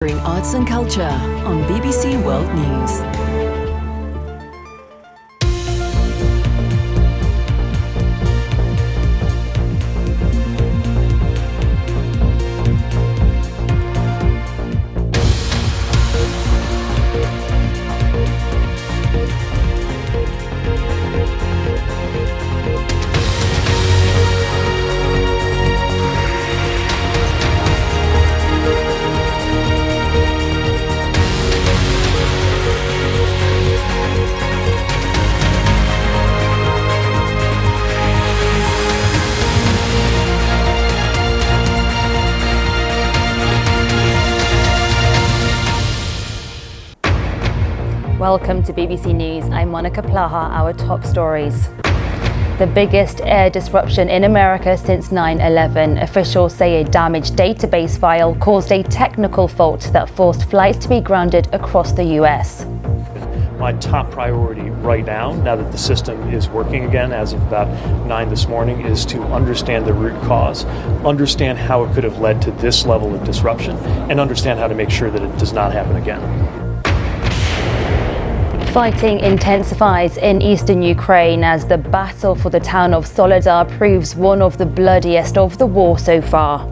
Bring arts and culture on BBC World News. Welcome to BBC News. I'm Monika Plaha. Our top stories. The biggest air disruption in America since 9/11. Officials say a damaged database file caused a technical fault that forced flights to be grounded across the US. My top priority right now that the system is working again as of about 9 this morning, is to understand the root cause, understand how it could have led to this level of disruption, and understand how to make sure that it does not happen again. Fighting intensifies in eastern Ukraine as the battle for the town of Soledar proves one of the bloodiest of the war so far.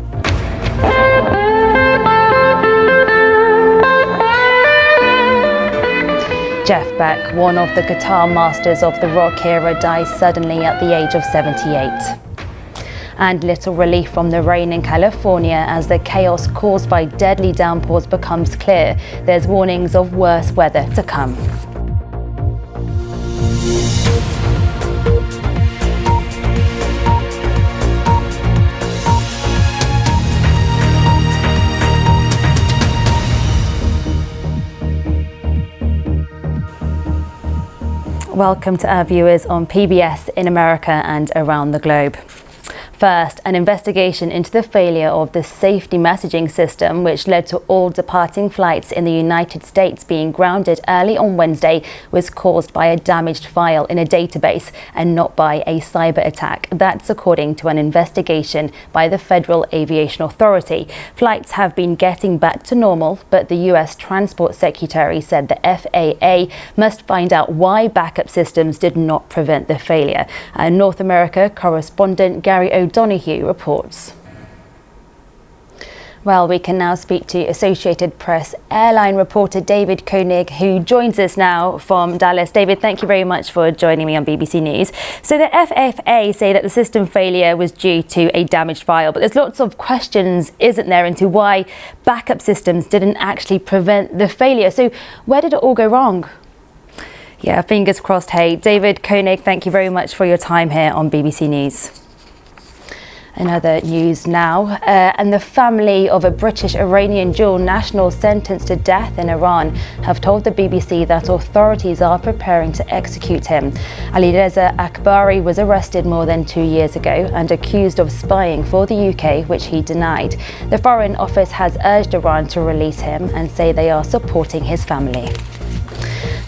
Jeff Beck, one of the guitar masters of the rock era, dies suddenly at the age of 78. And little relief from the rain in California as the chaos caused by deadly downpours becomes clear. There's warnings of worse weather to come. Welcome to our viewers on PBS in America and around the globe. First, an investigation into the failure of the safety messaging system, which led to all departing flights in the United States being grounded early on Wednesday, was caused by a damaged file in a database and not by a cyber attack. That's according to an investigation by the Federal Aviation Authority. Flights have been getting back to normal, but the US Transport Secretary said the FAA must find out why backup systems did not prevent the failure. North America correspondent Gary O'Donoghue reports. Well, we can now speak to Associated Press airline reporter David Koenig, who joins us now from Dallas. David, thank you very much for joining me on BBC News. So the FAA say that the system failure was due to a damaged file, but there's lots of questions, isn't there, into why backup systems didn't actually prevent the failure. So where did it all go wrong? Yeah, fingers crossed. Hey, David Koenig, thank you very much for your time here on BBC News. In other news now, and the family of a British-Iranian dual national sentenced to death in Iran have told the BBC that authorities are preparing to execute him. Alireza Akbari was arrested more than 2 years ago and accused of spying for the UK, which he denied. The Foreign Office has urged Iran to release him and say they are supporting his family.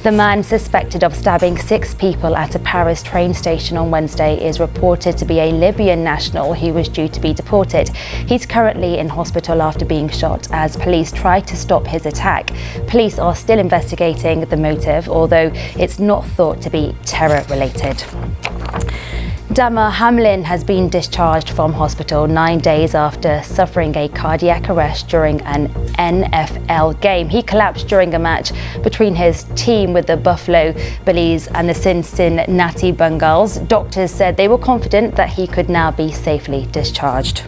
The man suspected of stabbing 6 people at a Paris train station on Wednesday is reported to be a Libyan national who was due to be deported. He's currently in hospital after being shot as police tried to stop his attack. Police are still investigating the motive, although it's not thought to be terror-related. Damar Hamlin has been discharged from hospital 9 days after suffering a cardiac arrest during an NFL game. He collapsed during a match between his team with the Buffalo Bills and the Cincinnati Bengals. Doctors said they were confident that he could now be safely discharged.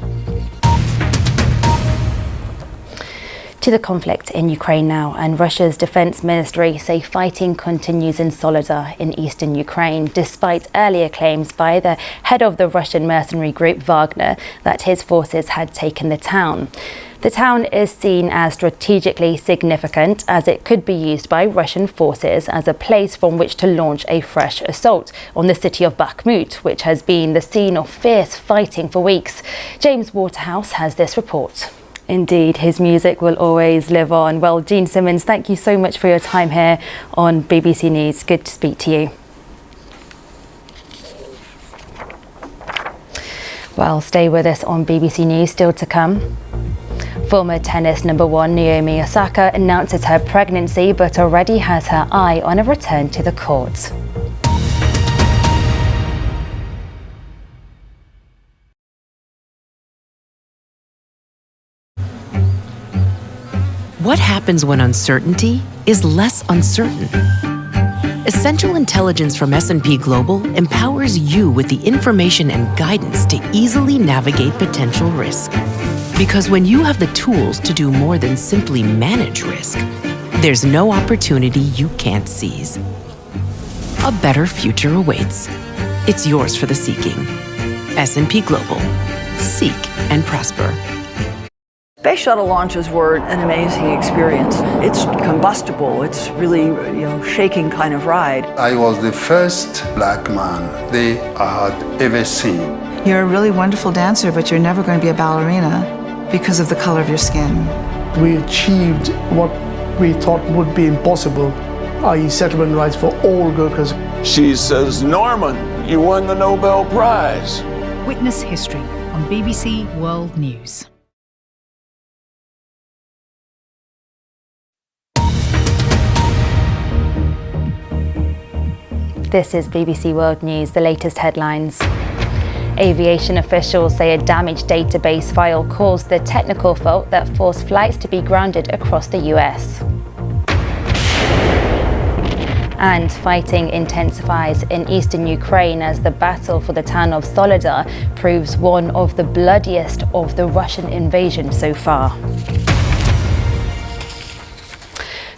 To the conflict in Ukraine now, and Russia's defense ministry say fighting continues in Soledar in eastern Ukraine, despite earlier claims by the head of the Russian mercenary group Wagner that his forces had taken the town. The town is seen as strategically significant as it could be used by Russian forces as a place from which to launch a fresh assault on the city of Bakhmut, which has been the scene of fierce fighting for weeks. James Waterhouse has this report. Indeed, his music will always live on. Well, Jean Simmons, thank you so much for your time here on BBC News. Good to speak to you. Well, stay with us on BBC News. Still to come. Former tennis number one Naomi Osaka announces her pregnancy but already has her eye on a return to the courts. What happens when uncertainty is less uncertain? Essential intelligence from S&P Global empowers you with the information and guidance to easily navigate potential risk. Because when you have the tools to do more than simply manage risk, there's no opportunity you can't seize. A better future awaits. It's yours for the seeking. S&P Global. Seek and prosper. Space shuttle launches were an amazing experience. It's combustible. It's really, shaking kind of ride. I was the first black man they had ever seen. You're a really wonderful dancer, but you're never going to be a ballerina because of the color of your skin. We achieved what we thought would be impossible, i.e. settlement rights for all Gurkhas. She says, "Norman, you won the Nobel Prize." Witness history on BBC World News. This is BBC World News, the latest headlines. Aviation officials say a damaged database file caused the technical fault that forced flights to be grounded across the US. And fighting intensifies in eastern Ukraine as the battle for the town of Soledar proves one of the bloodiest of the Russian invasion so far.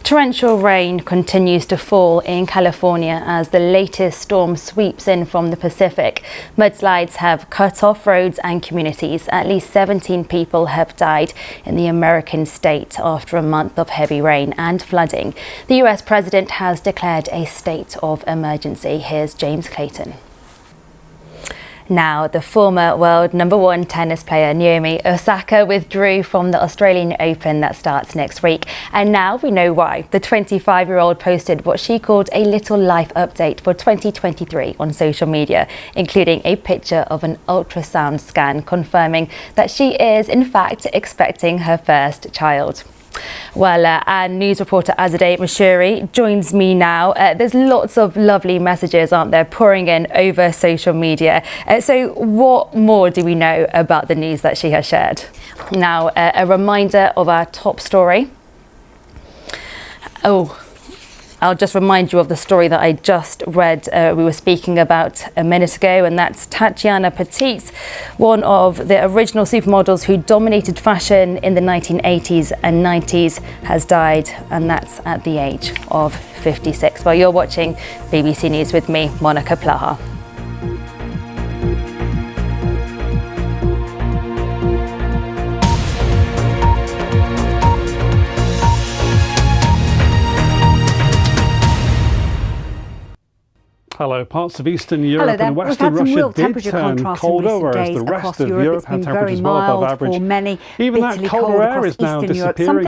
Torrential rain continues to fall in California as the latest storm sweeps in from the Pacific. Mudslides have cut off roads and communities. At least 17 people have died in the American state after a month of heavy rain and flooding. The US president has declared a state of emergency. Here's James Clayton. Now, the former world number one tennis player Naomi Osaka withdrew from the Australian Open that starts next week. And now we know why. The 25-year-old posted what she called a little life update for 2023 on social media, including a picture of an ultrasound scan confirming that she is, in fact, expecting her first child. Well, our news reporter Azadeh Mashuri joins me now. There's lots of lovely messages, aren't there, pouring in over social media. So what more do we know about the news that she has shared? Now, a reminder of our top story. I'll just remind you of the story that I just read. We were speaking about a minute ago, and that's Tatiana Petitz, one of the original supermodels who dominated fashion in the 1980s and 90s, has died, and that's at the age of 56. Well, you're watching BBC News with me, Monika Plaha. Hello, parts of Eastern Europe and Western Russia did turn colder, whereas the rest of Europe had temperatures well above average. Even that colder air is now disappearing.